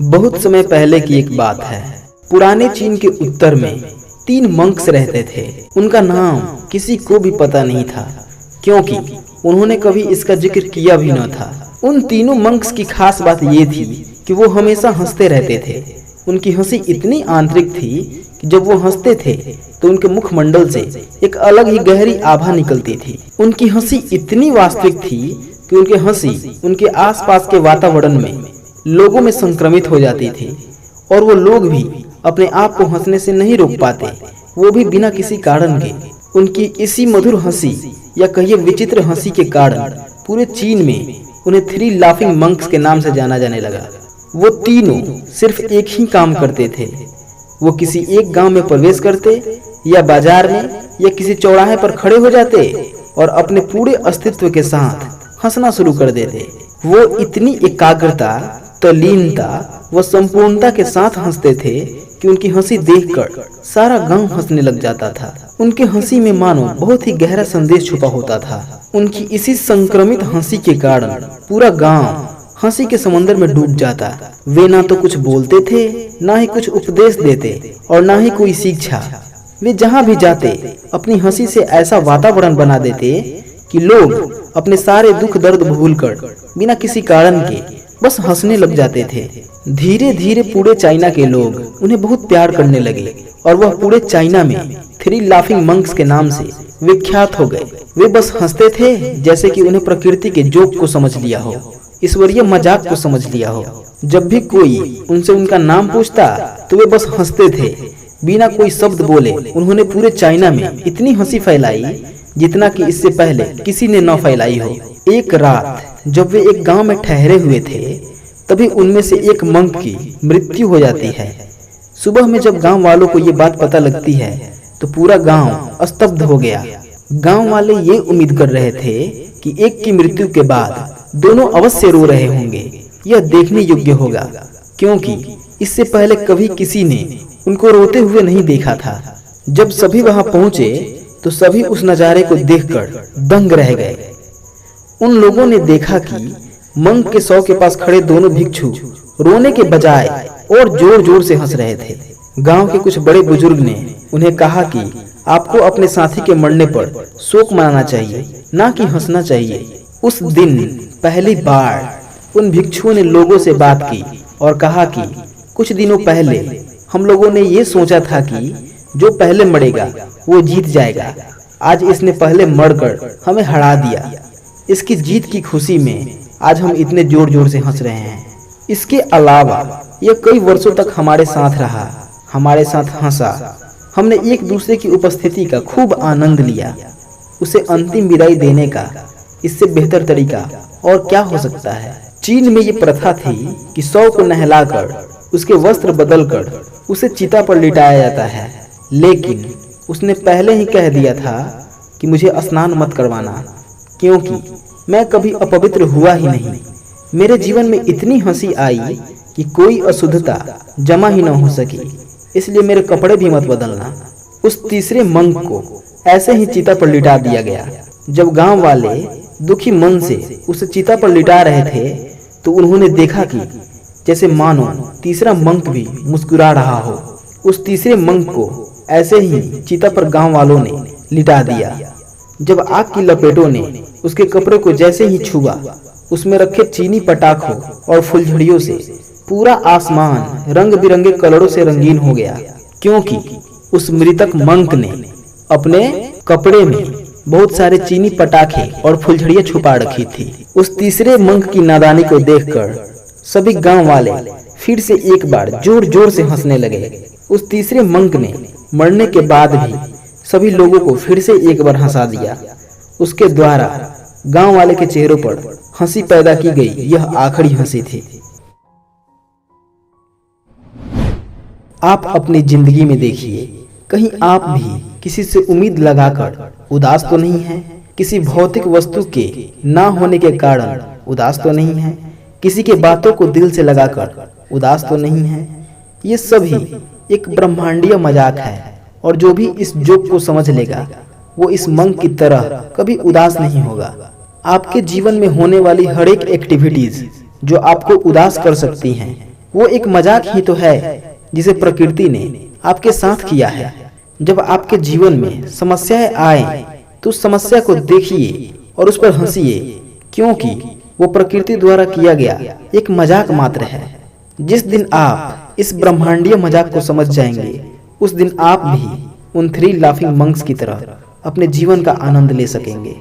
बहुत समय पहले की एक बात है। पुराने चीन के उत्तर में 3 मंक्स रहते थे। उनका नाम किसी को भी पता नहीं था, क्योंकि उन्होंने कभी इसका जिक्र किया भी न था। उन तीनों मंक्स की खास बात ये थी कि वो हमेशा हंसते रहते थे। उनकी हंसी इतनी आंतरिक थी कि जब वो हंसते थे तो उनके मुखमंडल से एक अलग ही गहरी आभा निकलती थी। उनकी हंसी इतनी वास्तविक थी कि उनकी हंसी उनके आसपास के वातावरण में लोगों में संक्रमित हो जाती थी, और वो लोग भी अपने आप को हंसने से नहीं रोक पाते, वो भी बिना किसी कारण के। उनकी इसी मधुर हंसी या कहिए विचित्र हंसी के कारण पूरे चीन में उन्हें 3 लाफिंग मंक्स के नाम से जाना जाने लगा। वो तीनों सिर्फ एक ही काम करते थे। वो किसी एक गांव में प्रवेश करते या बाजार में या किसी चौराहे पर खड़े हो जाते और अपने पूरे अस्तित्व के साथ हंसना शुरू कर देते। वो इतनी एकाग्रता, तल्लीनता व संपूर्णता के साथ हंसते थे कि उनकी हंसी देखकर सारा गांव हंसने लग जाता था। उनके हंसी में मानो बहुत ही गहरा संदेश छुपा होता था। उनकी इसी संक्रमित हंसी के कारण पूरा गांव हंसी के समंदर में डूब जाता। वे ना तो कुछ बोलते थे, ना ही कुछ उपदेश देते और ना ही कोई शिक्षा। वे जहाँ भी जाते अपनी हंसी से ऐसा वातावरण बना देते कि लोग अपने सारे दुख दर्द भूलकर बिना किसी कारण के बस हंसने लग जाते थे। धीरे धीरे पूरे चाइना के लोग उन्हें बहुत प्यार करने लगे और वह पूरे चाइना में 3 लाफिंग मंक्स के नाम से विख्यात हो गए। वे बस हंसते थे जैसे कि उन्हें प्रकृति के जोक को समझ लिया हो, ईश्वरीय मजाक को समझ लिया हो। जब भी कोई उनसे उनका नाम पूछता तो वे बस हंसते थे बिना कोई शब्द बोले। उन्होंने पूरे चाइना में इतनी हंसी फैलाई जितना कि इससे पहले किसी ने न फैलाई हो। एक रात जब वे एक गांव में ठहरे हुए थे, तभी उनमें से एक मंक की मृत्यु हो जाती है। सुबह में जब गांव वालों को ये बात पता लगती है तो पूरा गांव स्तब्ध हो गया। गांव वाले ये उम्मीद कर रहे थे कि एक की मृत्यु के बाद दोनों अवश्य रो रहे होंगे। यह देखने योग्य होगा, क्योंकि इससे पहले कभी किसी ने उनको रोते हुए नहीं देखा था। जब सभी वहां पहुंचे तो सभी उस नजारे को देखकर दंग रह गए। उन लोगों ने देखा कि मंक के शव के पास खड़े दोनों भिक्षु रोने के बजाय और जोर जोर से हंस रहे थे। गांव के कुछ बड़े बुजुर्ग ने उन्हें कहा कि आपको अपने साथी के मरने पर शोक मनाना चाहिए, ना कि हंसना चाहिए। उस दिन पहली बार उन भिक्षुओं ने लोगों से बात की और कहा कि कुछ दिनों पहले हम लोगों ने ये सोचा था कि जो पहले मरेगा वो जीत जाएगा। आज इसने पहले मरकर हमें हरा दिया। इसकी जीत की खुशी में आज हम इतने जोर जोर से हंस रहे हैं। इसके अलावा यह कई वर्षों तक हमारे साथ रहा, हमारे साथ हंसा। हमने एक दूसरे की उपस्थिति का खूब आनंद लिया। उसे अंतिम विदाई देने का इससे बेहतर तरीका और क्या हो सकता है। चीन में ये प्रथा थी कि शव को नहलाकर उसके वस्त्र बदलकर उसे चिता पर लिटाया जाता है, लेकिन उसने पहले ही कह दिया था कि मुझे स्नान मत करवाना, क्योंकि मैं कभी अपवित्र हुआ ही नहीं। मेरे जीवन में इतनी हंसी आई कि कोई अशुद्धता जमा ही न हो सकी, इसलिए मेरे कपड़े भी मत बदलना। उस तीसरे मंक को ऐसे ही चिता पर लिटा दिया गया। जब गांव वाले दुखी मन से उसे चिता पर लिटा रहे थे तो उन्होंने देखा कि जैसे मानो तीसरा मंक भी मुस्कुरा रहा हो। उस तीसरे मंक को ऐसे ही चिता पर गांव वालों ने लिटा दिया। जब आग की लपेटों ने उसके कपड़े को जैसे ही छुआ, उसमें रखे चीनी पटाखों और फुलझड़ियों से पूरा आसमान रंग बिरंगे कलरों से रंगीन हो गया, क्योंकि उस मृतक मंक ने अपने कपड़े में बहुत सारे चीनी पटाखे और फुलझड़ियां छुपा रखी थी। उस तीसरे मंक की नादानी को देखकर सभी गांव वाले फिर से एक बार जोर जोर से हंसने लगे। उस तीसरे मंक ने मरने के बाद भी सभी लोगों को फिर से एक बार हंसा दिया। उसके द्वारा गांव वाले के चेहरों पर हंसी पैदा की गई, यह आखिरी हंसी थी। आप अपनी जिंदगी में देखिए, कहीं आप भी किसी से उम्मीद लगाकर उदास तो नहीं है? किसी भौतिक वस्तु के ना होने के कारण उदास तो नहीं है? किसी के बातों को दिल से लगाकर उदास तो नहीं है? ये सभी एक ब्रह्मांडीय मजाक है, और जो भी इस जोक को समझ लेगा वो इस मंक की तरह कभी उदास नहीं होगा। आपके जीवन में होने वाली हर एक एक्टिविटीज जो आपको उदास कर सकती हैं, वो एक मजाक ही तो है जिसे प्रकृति ने आपके साथ किया है। जब आपके जीवन में समस्याएं आए तो उस समस्या को देखिए और उस पर हंसिए, क्योंकि वो प्रकृति द्वारा किया गया एक मजाक मात्र है। जिस दिन आप इस ब्रह्मांडीय मजाक को समझ जाएंगे, उस दिन आप भी उन 3 लाफिंग मंक्स की तरह अपने जीवन का आनंद ले सकेंगे।